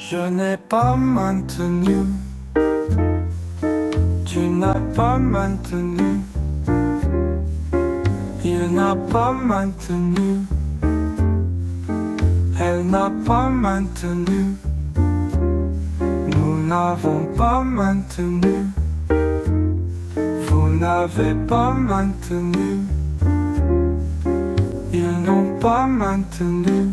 Je n'ai pas maintenu, tu n'as pas maintenu, il n'a pas maintenu, elle n'a pas maintenu, nous n'avons pas maintenu, vous n'avez pas maintenu, ils n'ont pas maintenu,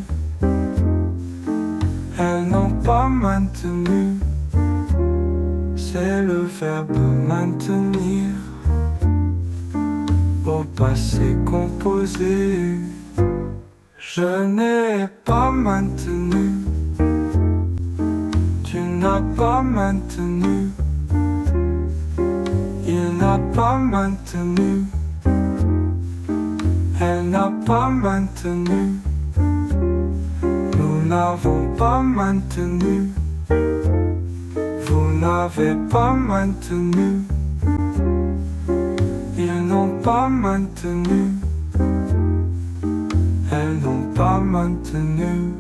elles n'ont pas maintenu. C'est le verbe maintenir au passé composé. Je n'ai pas maintenu, tu n'as pas maintenu, il n'a pas maintenu, elle n'a pas maintenu, nous n'avons pas maintenu, vous n'avez pas maintenu, ils n'ont pas maintenu, elles n'ont pas maintenu.